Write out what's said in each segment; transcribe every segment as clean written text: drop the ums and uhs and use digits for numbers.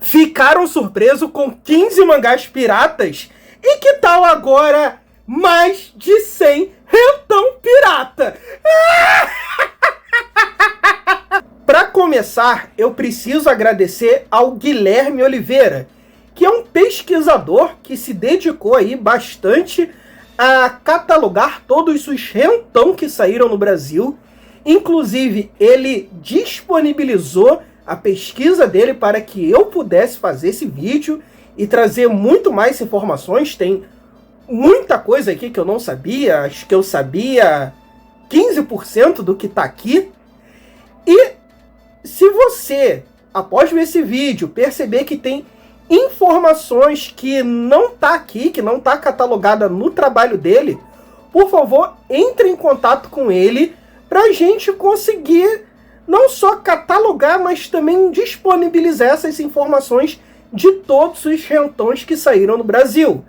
Ficaram surpresos com 15 mangás piratas? E que tal agora mais de 100 rentão pirata? Para começar, eu preciso agradecer ao Guilherme Oliveira, que é um pesquisador que se dedicou aí bastante a catalogar todos os rentão que saíram no Brasil. Inclusive, ele disponibilizou a pesquisa dele para que eu pudesse fazer esse vídeo e trazer muito mais informações. Tem muita coisa aqui que eu não sabia, acho que eu sabia 15% do que está aqui. E se você, após ver esse vídeo, perceber que tem informações que não tá aqui, que não tá catalogada no trabalho dele, por favor, entre em contato com ele para a gente conseguir não só catalogar, mas também disponibilizar essas informações de todos os rentões que saíram no Brasil.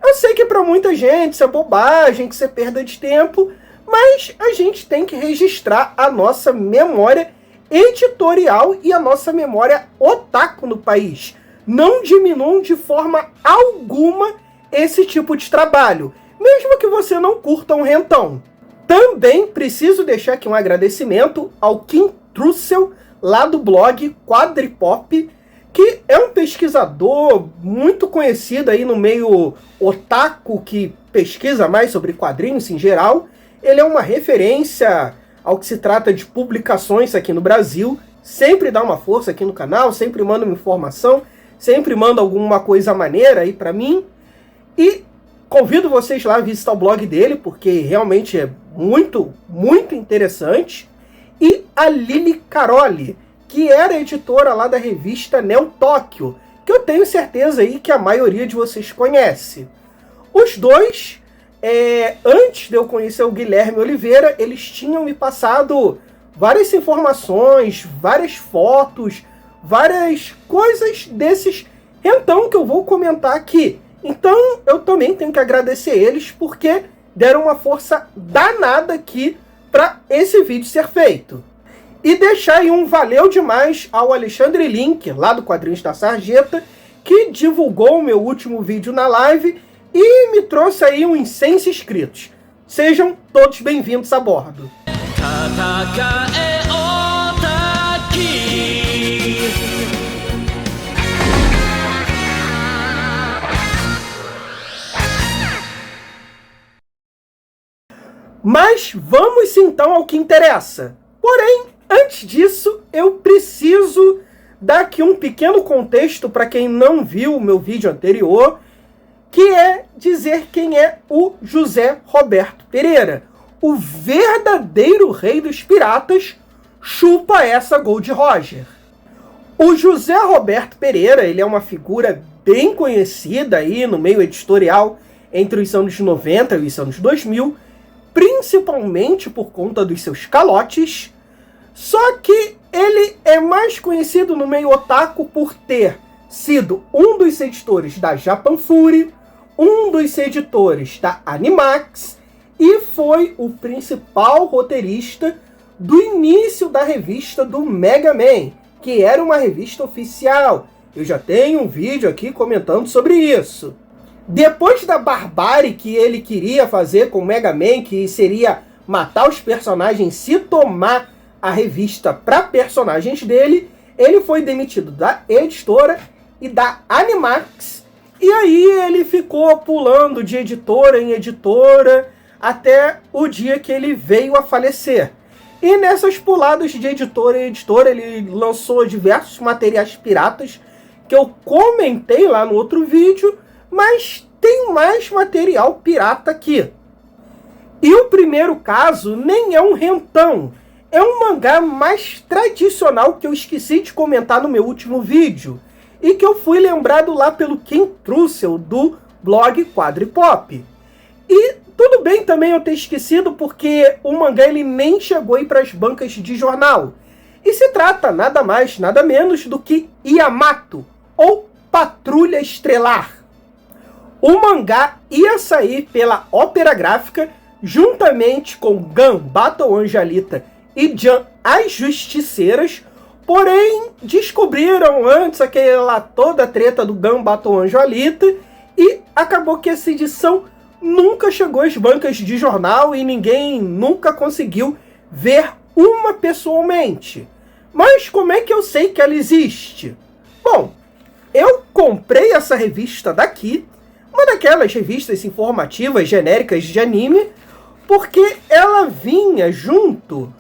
Eu sei que para muita gente isso é bobagem, que isso é perda de tempo, mas a gente tem que registrar a nossa memória editorial e a nossa memória otaku no país. Não diminuam de forma alguma esse tipo de trabalho, mesmo que você não curta um rentão. Também preciso deixar aqui um agradecimento ao Kim Trussell, lá do blog Quadripop, que é um pesquisador muito conhecido aí no meio otaku, que pesquisa mais sobre quadrinhos em geral. Ele é uma referência ao que se trata de publicações aqui no Brasil, sempre dá uma força aqui no canal, sempre manda uma informação, sempre manda alguma coisa maneira aí pra mim. E convido vocês lá a visitar o blog dele, porque realmente é muito, muito interessante. E a Lili Caroli, que era editora lá da revista Neo Tóquio, que eu tenho certeza aí que a maioria de vocês conhece. Os dois, antes de eu conhecer o Guilherme Oliveira, eles tinham me passado várias informações, várias fotos, várias coisas desses rentão que eu vou comentar aqui. Então eu também tenho que agradecer eles, porque deram uma força danada aqui para esse vídeo ser feito. E deixar aí um valeu demais ao Alexandre Link, lá do Quadrinhos da Sarjeta, que divulgou o meu último vídeo na live e me trouxe aí uns 100 inscritos. Sejam todos bem-vindos a bordo. Mas vamos então ao que interessa. Porém, antes disso, eu preciso dar aqui um pequeno contexto para quem não viu o meu vídeo anterior, que é dizer quem é o José Roberto Pereira. O verdadeiro rei dos piratas, chupa essa Gold Roger. O José Roberto Pereira, ele é uma figura bem conhecida aí no meio editorial entre os anos 90 e os anos 2000, principalmente por conta dos seus calotes. Só que ele é mais conhecido no meio otaku por ter sido um dos editores da Japan Fury, um dos editores da Animax, e foi o principal roteirista do início da revista do Mega Man, que era uma revista oficial. Eu já tenho um vídeo aqui comentando sobre isso. Depois da barbárie que ele queria fazer com o Mega Man, que seria matar os personagens se tomar a revista para personagens dele, ele foi demitido da editora e da Animax. E aí ele ficou pulando de editora em editora até o dia que ele veio a falecer. E nessas puladas de editora em editora, ele lançou diversos materiais piratas que eu comentei lá no outro vídeo, mas tem mais material pirata aqui. E o primeiro caso nem é um rentão, é um mangá mais tradicional que eu esqueci de comentar no meu último vídeo, e que eu fui lembrado lá pelo Kim Trussell, do blog Quadripop. E tudo bem também eu ter esquecido, porque o mangá ele nem chegou aí para as bancas de jornal. E se trata nada mais, nada menos do que Yamato, ou Patrulha Estrelar. O mangá ia sair pela Ópera Gráfica, juntamente com Gun Battle Angelita e Jan As Justiceiras, Porém, descobriram antes toda a treta do Ganbato Anjo Alita e acabou que essa edição nunca chegou às bancas de jornal e ninguém nunca conseguiu ver uma pessoalmente. Mas como é que eu sei que ela existe? Bom, eu comprei essa revista daqui, uma daquelas revistas informativas genéricas de anime, porque ela vinha junto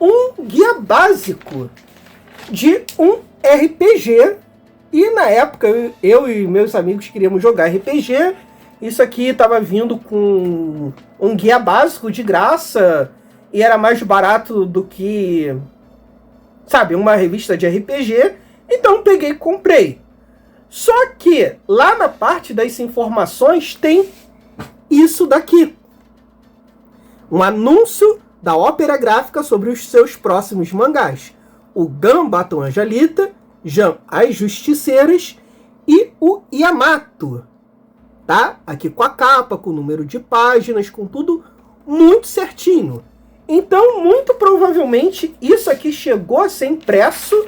um guia básico de um RPG. E na época eu e meus amigos queríamos jogar RPG. Isso aqui estava vindo com um guia básico de graça e era mais barato do que, sabe, uma revista de RPG. Então peguei e comprei. Só que lá na parte das informações tem isso daqui. Um anúncio da Ópera Gráfica sobre os seus próximos mangás. O Ganbato Anjo Alita, Jan as Justiceiras e o Yamato. Tá? Aqui com a capa, com o número de páginas, com tudo muito certinho. Então, muito provavelmente, isso aqui chegou a ser impresso,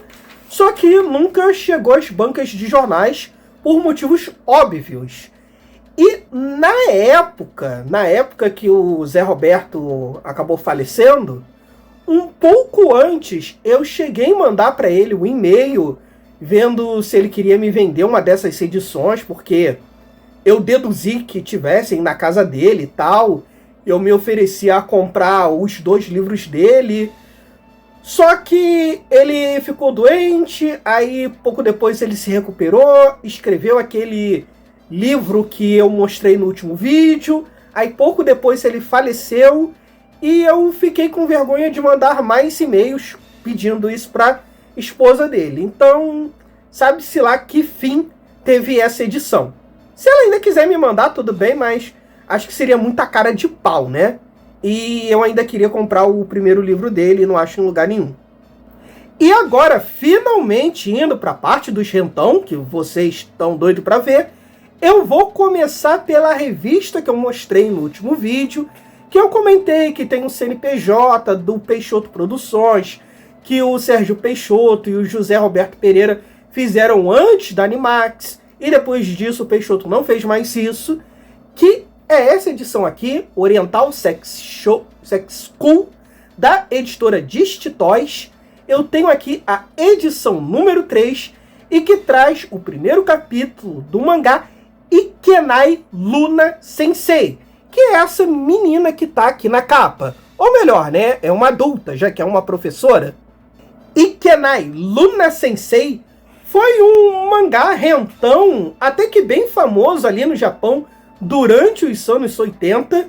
só que nunca chegou às bancas de jornais por motivos óbvios. E na época que o Zé Roberto acabou falecendo, um pouco antes, eu cheguei a mandar para ele um e-mail vendo se ele queria me vender uma dessas edições, porque eu deduzi que tivessem na casa dele e tal. Eu me ofereci a comprar os 2 livros dele. Só que ele ficou doente, aí pouco depois ele se recuperou, escreveu aquele livro que eu mostrei no último vídeo. Aí pouco depois ele faleceu e eu fiquei com vergonha de mandar mais e-mails pedindo isso para esposa dele. Então, sabe-se lá que fim teve essa edição. Se ela ainda quiser me mandar, tudo bem, mas acho que seria muita cara de pau, né? E eu ainda queria comprar o primeiro livro dele e não acho em lugar nenhum. E agora, finalmente, indo para a parte do Gentão, que vocês estão doidos para ver, eu vou começar pela revista que eu mostrei no último vídeo, que eu comentei que tem um CNPJ do Peixoto Produções, que o Sérgio Peixoto e o José Roberto Pereira fizeram antes da Animax, e depois disso o Peixoto não fez mais isso, que é essa edição aqui, Oriental Sex School, da editora Dist Toys. Eu tenho aqui a edição número 3, e que traz o primeiro capítulo do mangá Ikenai Luna Sensei, que é essa menina que tá aqui na capa. Ou melhor, né, é uma adulta, já que é uma professora. Ikenai Luna Sensei foi um mangá rentão até que bem famoso ali no Japão durante os anos 80.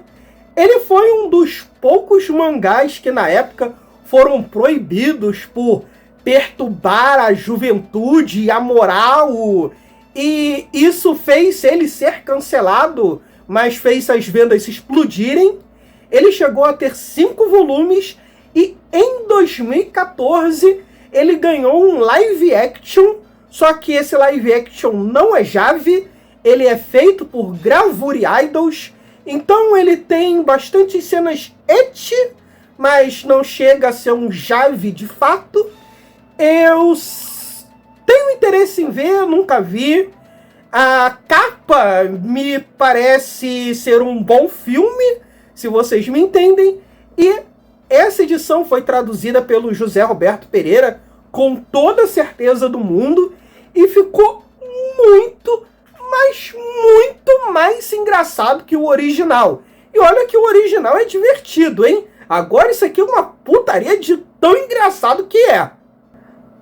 Ele foi um dos poucos mangás que na época foram proibidos por perturbar a juventude e a moral, e isso fez ele ser cancelado, mas fez as vendas explodirem. Ele chegou a ter 5 volumes e em 2014 ele ganhou um live action, só que esse live action não é Jave, ele é feito por Gravure Idols, então ele tem bastante cenas ecchi, mas não chega a ser um Jave de fato. Eu tenho interesse em ver, nunca vi. A capa me parece ser um bom filme, se vocês me entendem. E essa edição foi traduzida pelo José Roberto Pereira com toda a certeza do mundo e ficou muito, mas muito mais engraçado que o original. E olha que o original é divertido, hein? Agora isso aqui é uma putaria de tão engraçado que é.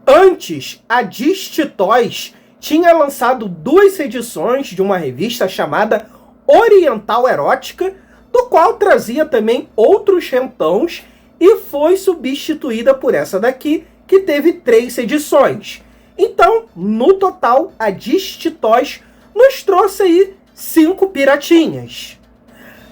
Antes, a Dist Toys tinha lançado 2 edições de uma revista chamada Oriental Erótica, do qual trazia também outros rentões, e foi substituída por essa daqui, que teve 3 edições. Então, no total, a Dist Toys nos trouxe aí 5 piratinhas.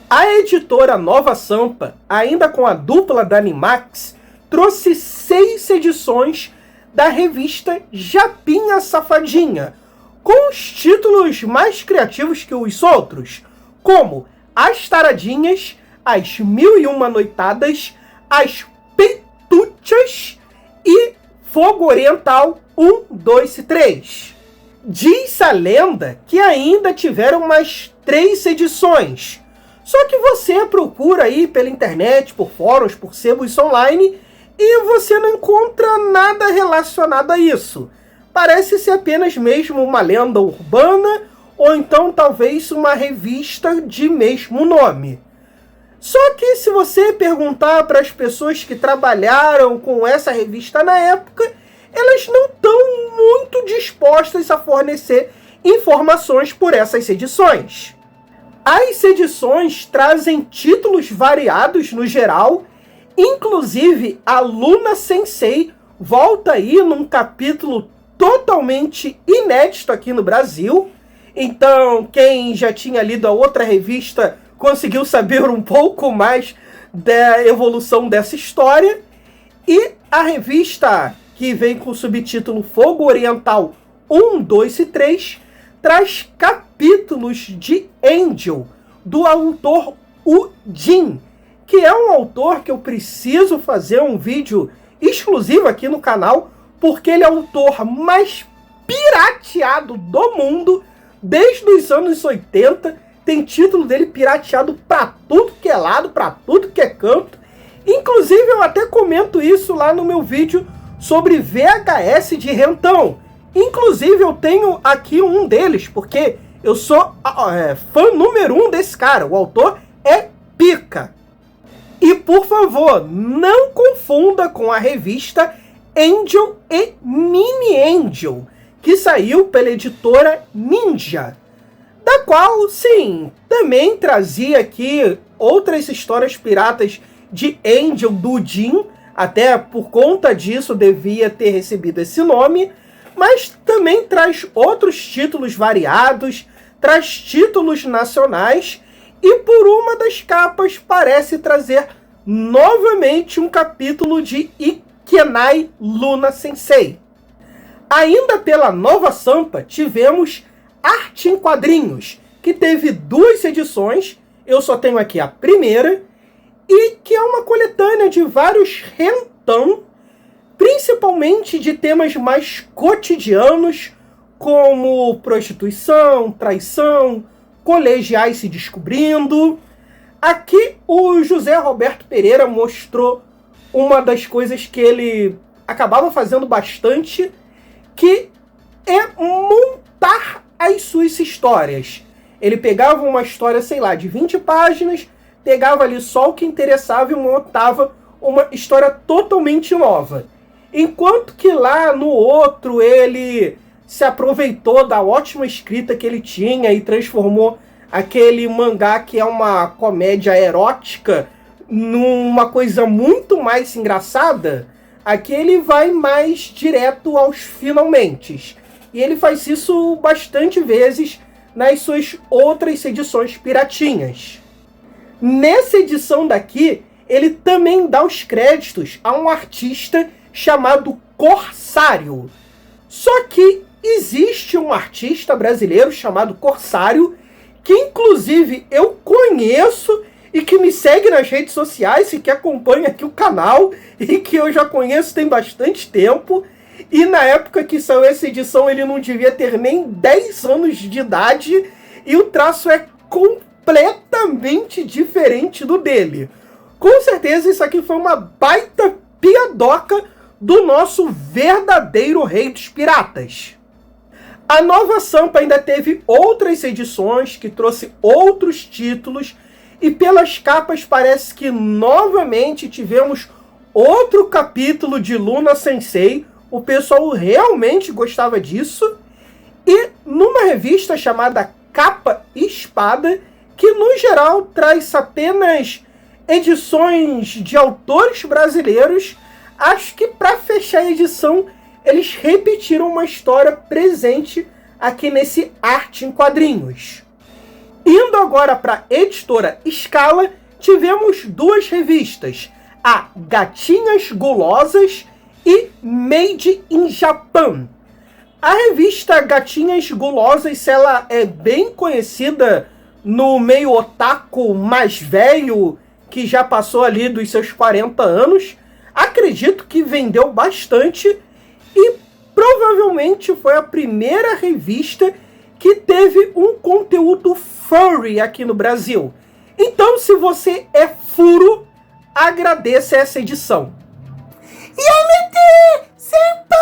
A editora Nova Sampa, ainda com a dupla da Animax, trouxe 6 edições da revista Japinha Safadinha, com os títulos mais criativos que os outros, como As Taradinhas, As 1001 Noitadas, As Peituchas e Fogo Oriental 1, 2 e 3. Diz a lenda que ainda tiveram mais 3 edições. Só que você procura aí pela internet, por fóruns, por sebos online, e você não encontra nada relacionado a isso. Parece ser apenas mesmo uma lenda urbana, ou então talvez uma revista de mesmo nome. Só que se você perguntar para as pessoas que trabalharam com essa revista na época, elas não estão muito dispostas a fornecer informações por essas edições. As edições trazem títulos variados no geral, inclusive a Luna Sensei volta aí num capítulo totalmente inédito aqui no Brasil. Então, quem já tinha lido a outra revista conseguiu saber um pouco mais da evolução dessa história. E a revista, que vem com o subtítulo Fogo Oriental 1, 2 e 3, traz capítulos de Angel, do autor Jin, que é um autor que eu preciso fazer um vídeo exclusivo aqui no canal, porque ele é o autor mais pirateado do mundo desde os anos 80. Tem título dele pirateado pra tudo que é lado, pra tudo que é canto. Inclusive eu até comento isso lá no meu vídeo sobre VHS de Rentão. Inclusive eu tenho aqui um deles, porque eu sou fã número 1 desse cara. O autor é pica. E por favor, não confunda com a revista Angel e Mini Angel, que saiu pela editora Ninja, da qual, sim, também trazia aqui outras histórias piratas de Angel do Jin, até por conta disso devia ter recebido esse nome, mas também traz outros títulos variados, traz títulos nacionais, e por uma das capas parece trazer novamente um capítulo de Ikenai Luna Sensei. Ainda pela Nova Sampa tivemos Arte em Quadrinhos, que teve 2 edições, eu só tenho aqui a primeira, e que é uma coletânea de vários rentão, principalmente de temas mais cotidianos, como prostituição, traição, colegiais se descobrindo. Aqui o José Roberto Pereira mostrou uma das coisas que ele acabava fazendo bastante, que é montar as suas histórias. Ele pegava uma história, sei lá, de 20 páginas, pegava ali só o que interessava e montava uma história totalmente nova. Enquanto que lá no outro ele se aproveitou da ótima escrita que ele tinha e transformou aquele mangá que é uma comédia erótica numa coisa muito mais engraçada. Aqui ele vai mais direto aos finalmente. E ele faz isso bastante vezes nas suas outras edições piratinhas. Nessa edição daqui, ele também dá os créditos a um artista chamado Corsário. Só que existe um artista brasileiro chamado Corsário, que inclusive eu conheço e que me segue nas redes sociais e que acompanha aqui o canal e que eu já conheço tem bastante tempo. E na época que saiu essa edição ele não devia ter nem 10 anos de idade e o traço é completamente diferente do dele. Com certeza isso aqui foi uma baita piadoca do nosso verdadeiro rei dos piratas. A Nova Sampa ainda teve outras edições que trouxe outros títulos e pelas capas parece que novamente tivemos outro capítulo de Luna Sensei. O pessoal realmente gostava disso. E numa revista chamada Capa e Espada, que no geral traz apenas edições de autores brasileiros, acho que para fechar a edição eles repetiram uma história presente aqui nesse Arte em Quadrinhos. Indo agora para a editora Scala, tivemos 2 revistas, a Gatinhas Gulosas e Made in Japan. A revista Gatinhas Gulosas, ela é bem conhecida no meio otaku mais velho, que já passou ali dos seus 40 anos. Acredito que vendeu bastante. e provavelmente foi a primeira revista que teve um conteúdo furry aqui no Brasil. Então, se você é furo, agradeça essa edição. Yamete Senpai!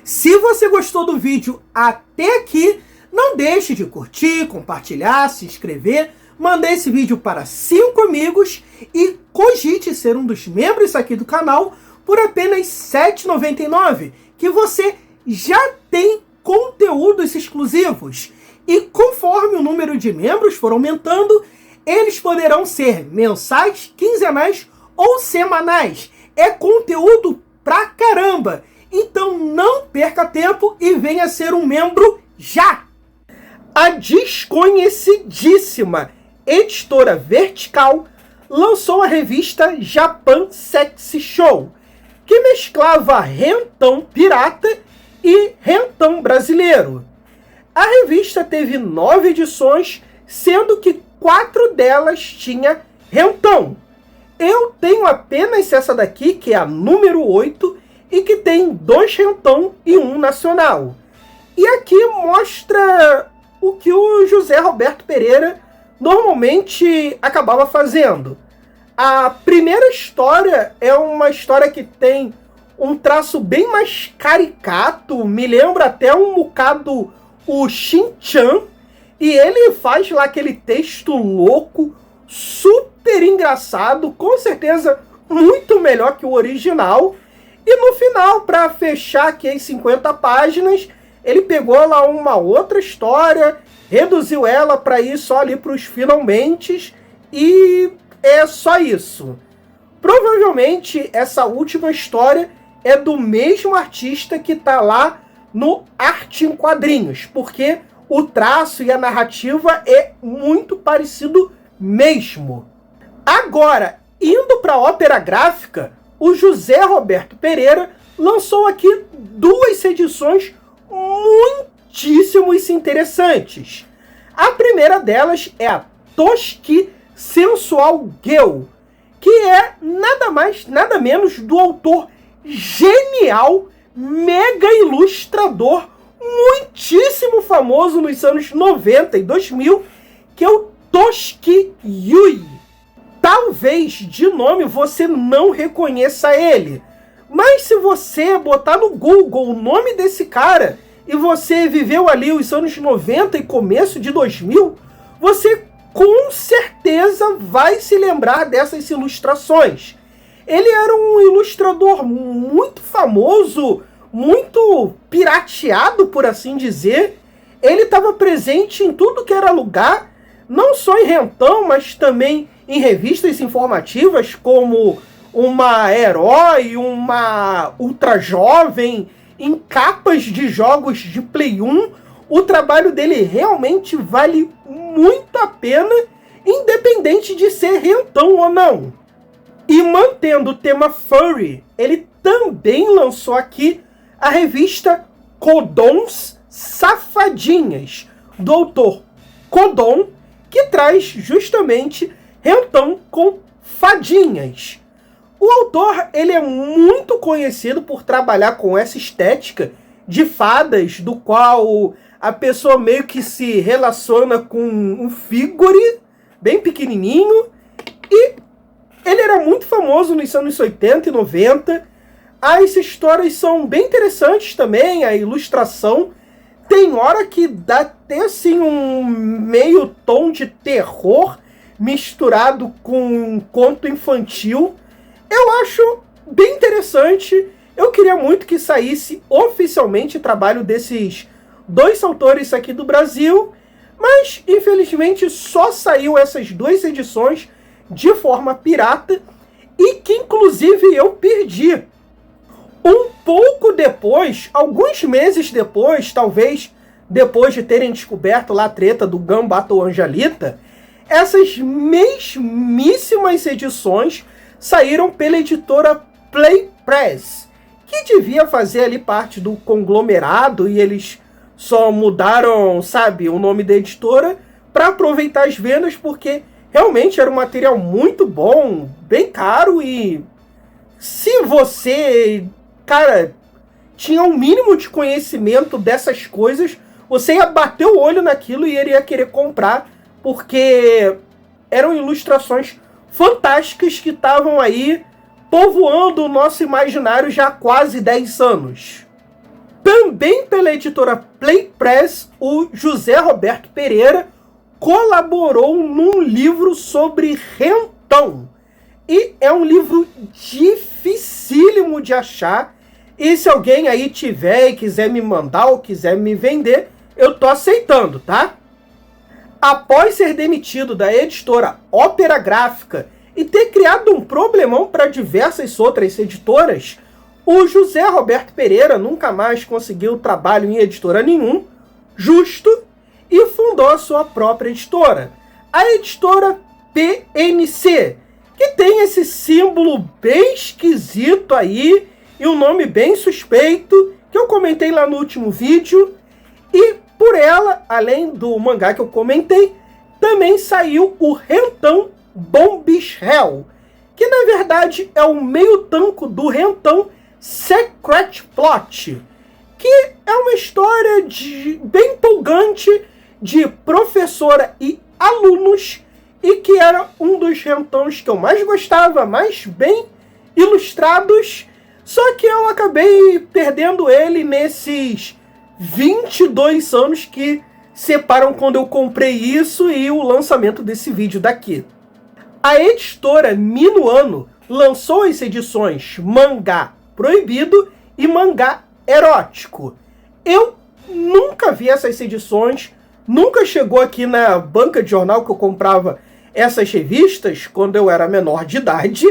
Se você gostou do vídeo até aqui, não deixe de curtir, compartilhar, se inscrever, mandar esse vídeo para 5 amigos e cogite ser um dos membros aqui do canal por apenas R$ 7,99, que você já tem conteúdos exclusivos. E conforme o número de membros for aumentando, eles poderão ser mensais, quinzenais ou semanais. É conteúdo pra caramba! Então não perca tempo e venha ser um membro já! A desconhecidíssima editora Vertical lançou a revista Japan Sexy Show, que mesclava rentão pirata e rentão brasileiro. A revista teve 9 edições, sendo que 4 delas tinha rentão. Eu tenho apenas essa daqui, que é a número 8, e que tem 2 rentão e 1 nacional. E aqui mostra o que o José Roberto Pereira normalmente acabava fazendo. A primeira história é uma história que tem um traço bem mais caricato, me lembra até um bocado o Shin-Chan, e ele faz lá aquele texto louco, super engraçado, com certeza muito melhor que o original. E no final, para fechar aqui as 50 páginas, ele pegou lá uma outra história, reduziu ela para ir só ali para os finalmente, e é só isso. Provavelmente essa última história é do mesmo artista que está lá no Arte em Quadrinhos, porque o traço e a narrativa é muito parecido mesmo. Agora, indo para a ópera gráfica, o José Roberto Pereira lançou aqui 2 edições muitíssimo interessantes. A primeira delas é a Toshiki Sensual Girl, que é nada mais, nada menos do autor genial, mega ilustrador, muitíssimo famoso nos anos 90 e 2000, que é o Toshiki Yui. Talvez de nome você não reconheça ele, mas se você botar no Google o nome desse cara e você viveu ali os anos 90 e começo de 2000, você com certeza vai se lembrar dessas ilustrações. Ele era um ilustrador muito famoso, muito pirateado, por assim dizer. Ele estava presente em tudo que era lugar, não só em rentão, mas também em revistas informativas como uma Herói, uma Ultra Jovem, em capas de jogos de Play 1. O trabalho dele realmente vale muito a pena, independente de ser rentão ou não. E mantendo o tema furry, ele também lançou aqui a revista Kodons Safadinhas, do autor Kodon, que traz justamente rentão com fadinhas. O autor ele é muito conhecido por trabalhar com essa estética de fadas, do qual a pessoa meio que se relaciona com um figure bem pequenininho, e ele era muito famoso nos anos 80 e 90. As histórias são bem interessantes também, a ilustração. Tem hora que dá até assim um meio tom de terror misturado com um conto infantil. Eu acho bem interessante. Eu queria muito que saísse oficialmente o trabalho desses 2 autores aqui do Brasil, mas infelizmente só saiu essas 2 edições de forma pirata, e que inclusive eu perdi. Um pouco depois, alguns meses depois, talvez depois de terem descoberto lá a treta do Gun Battle Angelita, essas mesmíssimas edições saíram pela editora Play Press, que devia fazer ali parte do conglomerado, e eles só mudaram, sabe, o nome da editora para aproveitar as vendas, porque realmente era um material muito bom, bem caro, e se você cara, tinha um mínimo de conhecimento dessas coisas, você ia bater o olho naquilo e ele ia querer comprar, porque eram ilustrações fantásticas que estavam aí povoando o nosso imaginário já há quase 10 anos. Também pela editora Play Press, o José Roberto Pereira colaborou num livro sobre Rentão. E é um livro dificílimo de achar. E se alguém aí tiver e quiser me mandar ou quiser me vender, eu tô aceitando, tá? Após ser demitido da editora Ópera Gráfica e ter criado um problemão para diversas outras editoras, o José Roberto Pereira nunca mais conseguiu trabalho em editora nenhum, justo, e fundou a sua própria editora, a editora PNC, que tem esse símbolo bem esquisito aí e um nome bem suspeito, que eu comentei lá no último vídeo. E por ela, além do mangá que eu comentei, também saiu o Rentão Bombs Hell, que na verdade é o meio tanco do Rentão Secret Plot, que é uma história bem empolgante de professora e alunos, e que era um dos rentões que eu mais gostava, mais bem ilustrados, só que eu acabei perdendo ele nesses 22 anos que separam quando eu comprei isso e o lançamento desse vídeo daqui. A editora Minuano lançou as edições Mangá Proibido e Mangá Erótico. Eu nunca vi essas edições, nunca chegou aqui na banca de jornal que eu comprava essas revistas quando eu era menor de idade,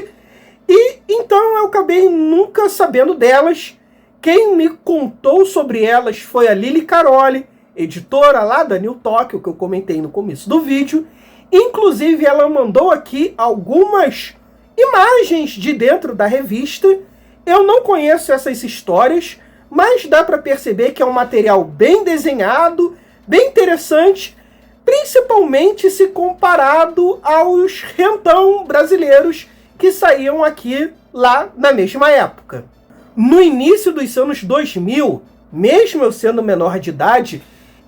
e então eu acabei nunca sabendo delas. Quem me contou sobre elas foi a Lili Caroli, editora lá da New Tóquio, que eu comentei no começo do vídeo. Inclusive ela mandou aqui algumas imagens de dentro da revista. Eu não conheço essas histórias, mas dá para perceber que é um material bem desenhado, bem interessante, principalmente se comparado aos rentão brasileiros que saíam aqui lá na mesma época. No início dos anos 2000, mesmo eu sendo menor de idade,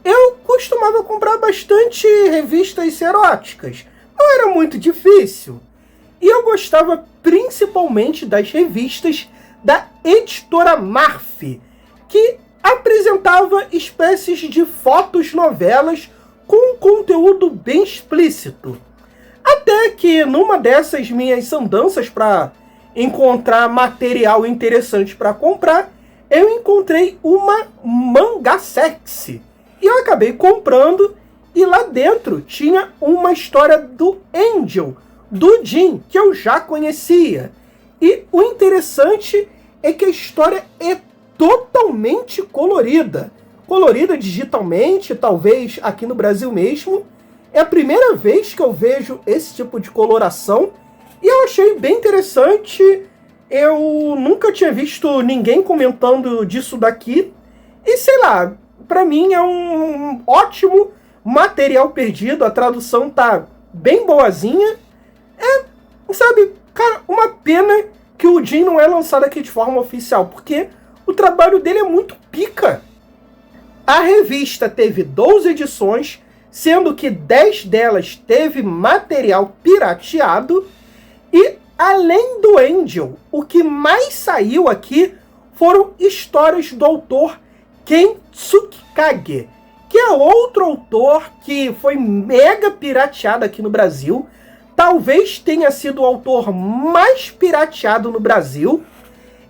eu costumava comprar bastante revistas eróticas. Não era muito difícil. E eu gostava principalmente das revistas da editora Marf, que apresentava espécies de fotos novelas com um conteúdo bem explícito. Até que numa dessas minhas andanças para encontrar material interessante para comprar, eu encontrei uma Mangá Sexy. E eu acabei comprando, e lá dentro tinha uma história do Angel, do Jin, que eu já conhecia. E o interessante é que a história é totalmente colorida. Colorida digitalmente, talvez aqui no Brasil mesmo. É a primeira vez que eu vejo esse tipo de coloração, e eu achei bem interessante. Eu nunca tinha visto ninguém comentando disso daqui. E sei lá, pra mim é um ótimo material perdido. A tradução tá bem boazinha. Sabe, cara, uma pena que o Jin não é lançado aqui de forma oficial, porque o trabalho dele é muito pica. A revista teve 12 edições, sendo que 10 delas teve material pirateado. E além do Angel, o que mais saiu aqui foram histórias do autor Ken Tsukikage, que é outro autor que foi mega pirateado aqui no Brasil. Talvez tenha sido o autor mais pirateado no Brasil.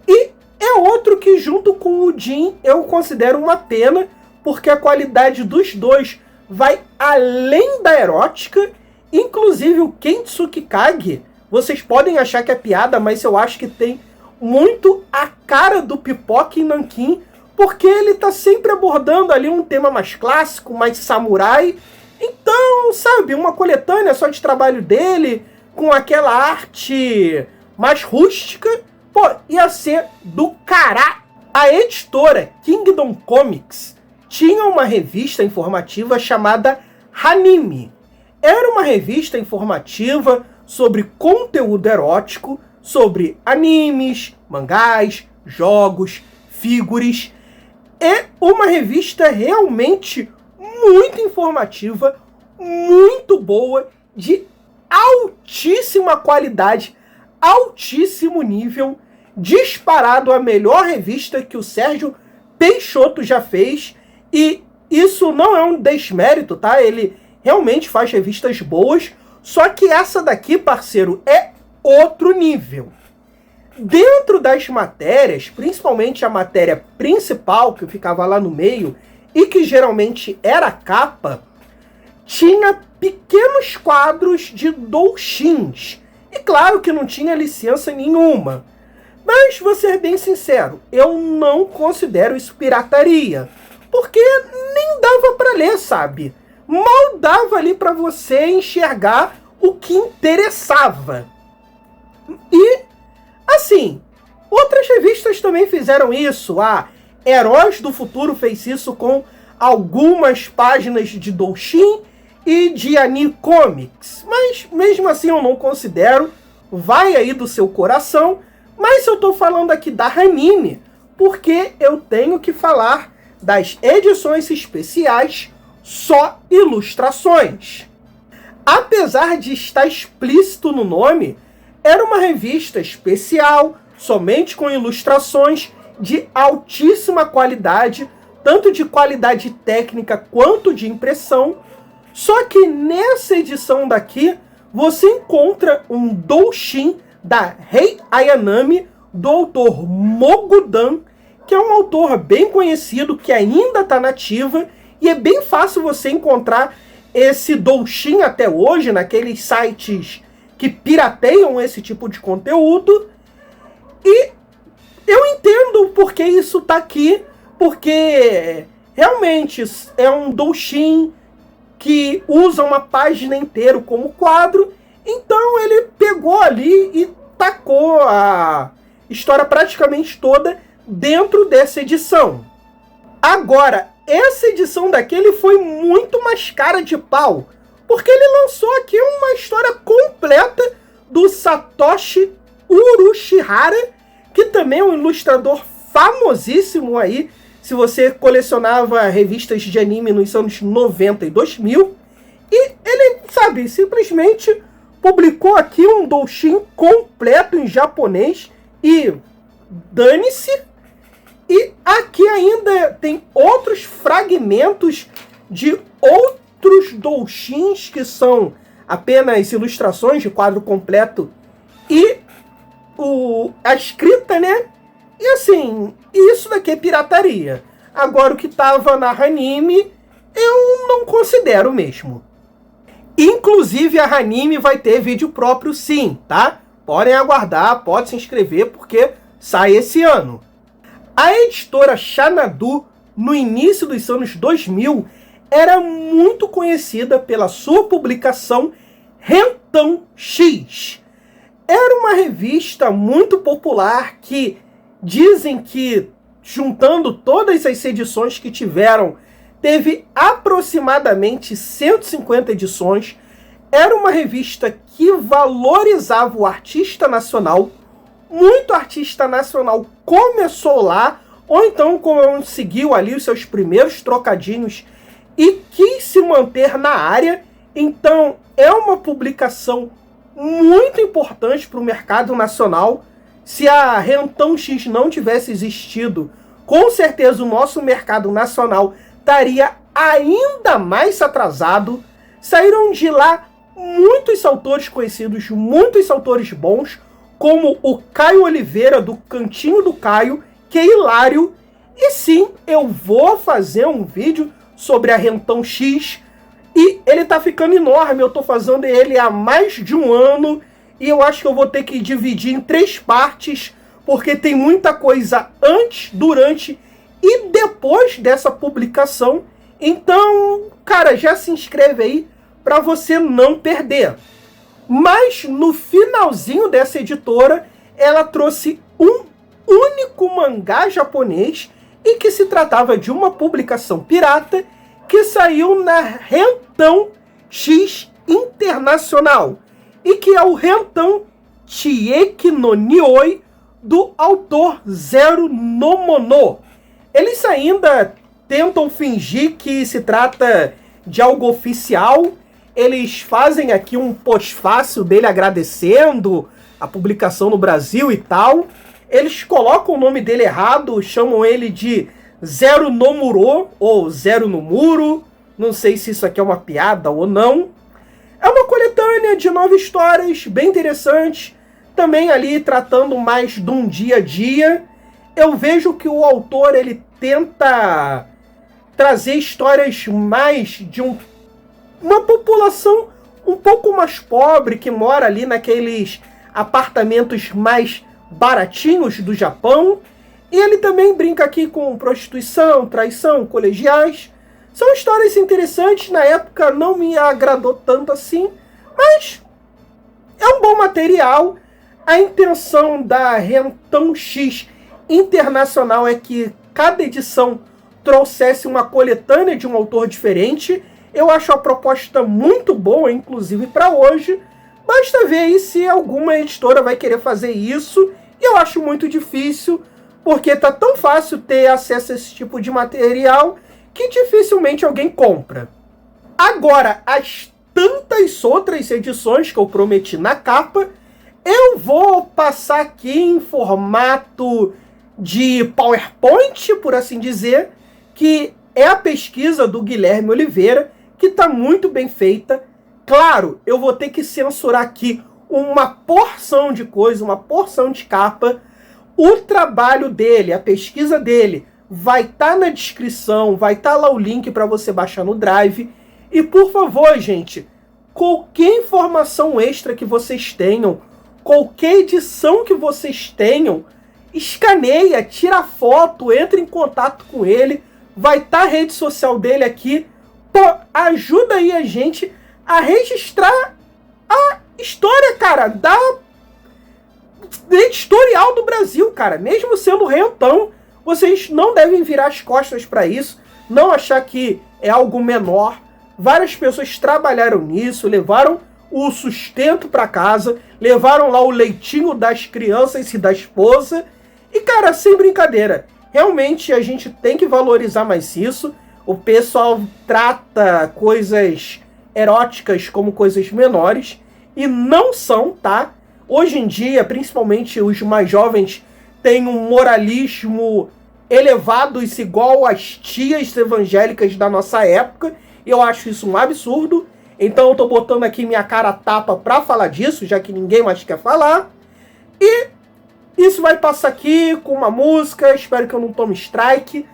E é outro que, junto com o Jin, eu considero uma pena, porque a qualidade dos dois vai além da erótica. Inclusive o Ken Tsukikage, vocês podem achar que é piada, mas eu acho que tem muito a cara do Pipoca em Nanquim, porque ele tá sempre abordando ali um tema mais clássico, mais samurai. Então, sabe, uma coletânea só de trabalho dele, com aquela arte mais rústica, pô, ia ser do caralho. A editora Kingdom Comics tinha uma revista informativa chamada Hanime. Era uma revista informativa sobre conteúdo erótico, sobre animes, mangás, jogos, figures. É uma revista realmente muito informativa, muito boa, de altíssima qualidade, altíssimo nível, disparado a melhor revista que o Sérgio Peixoto já fez. E isso não é um desmérito, tá? Ele realmente faz revistas boas, só que essa daqui, parceiro, é outro nível. Dentro das matérias, principalmente a matéria principal, que ficava lá no meio, e que geralmente era capa, tinha pequenos quadros de douxins. E claro que não tinha licença nenhuma. Mas, vou ser bem sincero, eu não considero isso pirataria. Porque nem dava para ler, sabe? Mal dava ali para você enxergar o que interessava. E, assim, outras revistas também fizeram isso. A Heróis do Futuro fez isso com algumas páginas de Douxin e de Ani Comics. Mas, mesmo assim, eu não considero. Vai aí do seu coração. Mas eu tô falando aqui da Hanime, porque eu tenho que falar das edições especiais só ilustrações. Apesar de estar explícito no nome, era uma revista especial, somente com ilustrações de altíssima qualidade, tanto de qualidade técnica quanto de impressão. Só que nessa edição daqui, você encontra um Douxin da Rei Ayanami, do autor Mogudan, que é um autor bem conhecido, que ainda está nativa, e é bem fácil você encontrar esse Douxin até hoje, naqueles sites que pirateiam esse tipo de conteúdo. E eu entendo por que isso está aqui, porque realmente é um Douxin que usa uma página inteira como quadro. Então ele pegou ali e tacou a história praticamente toda dentro dessa edição. Agora, essa edição daqui ele foi muito mais cara de pau, porque ele lançou aqui uma história completa do Satoshi Urushihara, que também é um ilustrador famosíssimo aí, se você colecionava revistas de anime nos anos 90 e 2000. E ele, sabe, simplesmente publicou aqui um Douxin completo em japonês e dane-se. E aqui ainda tem outros fragmentos de outros Douxins que são apenas ilustrações de quadro completo e a escrita, né? E assim, isso daqui é pirataria. Agora o que tava na Hanime eu não considero mesmo. Inclusive a Hanime vai ter vídeo próprio sim, tá? Podem aguardar, pode se inscrever porque sai esse ano. A editora Xanadu, no início dos anos 2000, era muito conhecida pela sua publicação Rentão X. Era uma revista muito popular que dizem que, juntando todas as edições que tiveram, teve aproximadamente 150 edições. Era uma revista que valorizava o artista nacional. Muito artista nacional começou lá, ou então conseguiu ali os seus primeiros trocadinhos e quis se manter na área. Então é uma publicação muito importante para o mercado nacional. Se a Rentão X não tivesse existido, com certeza o nosso mercado nacional estaria ainda mais atrasado. Saíram de lá muitos autores conhecidos, muitos autores bons, como o Caio Oliveira, do Cantinho do Caio, que é hilário. E sim, eu vou fazer um vídeo sobre a Rentão X, e ele tá ficando enorme. Eu tô fazendo ele há mais de um ano, e eu acho que eu vou ter que dividir em 3 partes, porque tem muita coisa antes, durante e depois dessa publicação. Então, cara, já se inscreve aí para você não perder. Mas no finalzinho dessa editora, ela trouxe um único mangá japonês, e que se tratava de uma publicação pirata que saiu na Rentão X Internacional, e que é o Rentão Chieki no Nioi do autor Zero no Mono. Eles ainda tentam fingir que se trata de algo oficial. Eles fazem aqui um pós-fácil dele agradecendo a publicação no Brasil e tal. Eles colocam o nome dele errado, chamam ele de Zero no Muro ou Zero no Muro. Não sei se isso aqui é uma piada ou não. É uma coletânea de 9 histórias bem interessantes, também ali tratando mais de um dia a dia. Eu vejo que o autor ele tenta trazer histórias mais de uma população um pouco mais pobre que mora ali naqueles apartamentos mais baratinhos do Japão. E ele também brinca aqui com prostituição, traição, colegiais. São histórias interessantes, na época não me agradou tanto assim, mas é um bom material. A intenção da Rentão X Internacional é que cada edição trouxesse uma coletânea de um autor diferente. Eu acho a proposta muito boa, inclusive para hoje. Basta ver aí se alguma editora vai querer fazer isso. E eu acho muito difícil, porque tá tão fácil ter acesso a esse tipo de material que dificilmente alguém compra. Agora, as tantas outras edições que eu prometi na capa, eu vou passar aqui em formato de PowerPoint, por assim dizer, que é a pesquisa do Guilherme Oliveira, que está muito bem feita. Claro, eu vou ter que censurar aqui uma porção de coisa, uma porção de capa. O trabalho dele, a pesquisa dele, vai estar na descrição, vai estar lá o link para você baixar no Drive. E por favor, gente, qualquer informação extra que vocês tenham, qualquer edição que vocês tenham, escaneia, tira foto, entra em contato com ele, vai estar a rede social dele aqui. Pô, ajuda aí a gente a registrar a história, cara, da editorial do Brasil, cara. Mesmo sendo rentão, vocês não devem virar as costas para isso, não achar que é algo menor. Várias pessoas trabalharam nisso, levaram o sustento para casa, levaram lá o leitinho das crianças e da esposa. E, cara, sem brincadeira, realmente a gente tem que valorizar mais isso. O pessoal trata coisas eróticas como coisas menores, e não são, tá? Hoje em dia, principalmente os mais jovens, têm um moralismo elevado, isso igual às tias evangélicas da nossa época, e eu acho isso um absurdo. Então eu tô botando aqui minha cara a tapa pra falar disso, já que ninguém mais quer falar. E isso vai passar aqui com uma música, espero que eu não tome strike.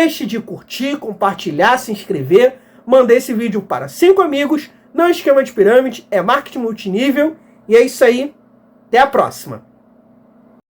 deixe de curtir, compartilhar, se inscrever, mandar esse vídeo para 5 amigos. Não é esquema de pirâmide, é marketing multinível. E é isso aí. Até a próxima.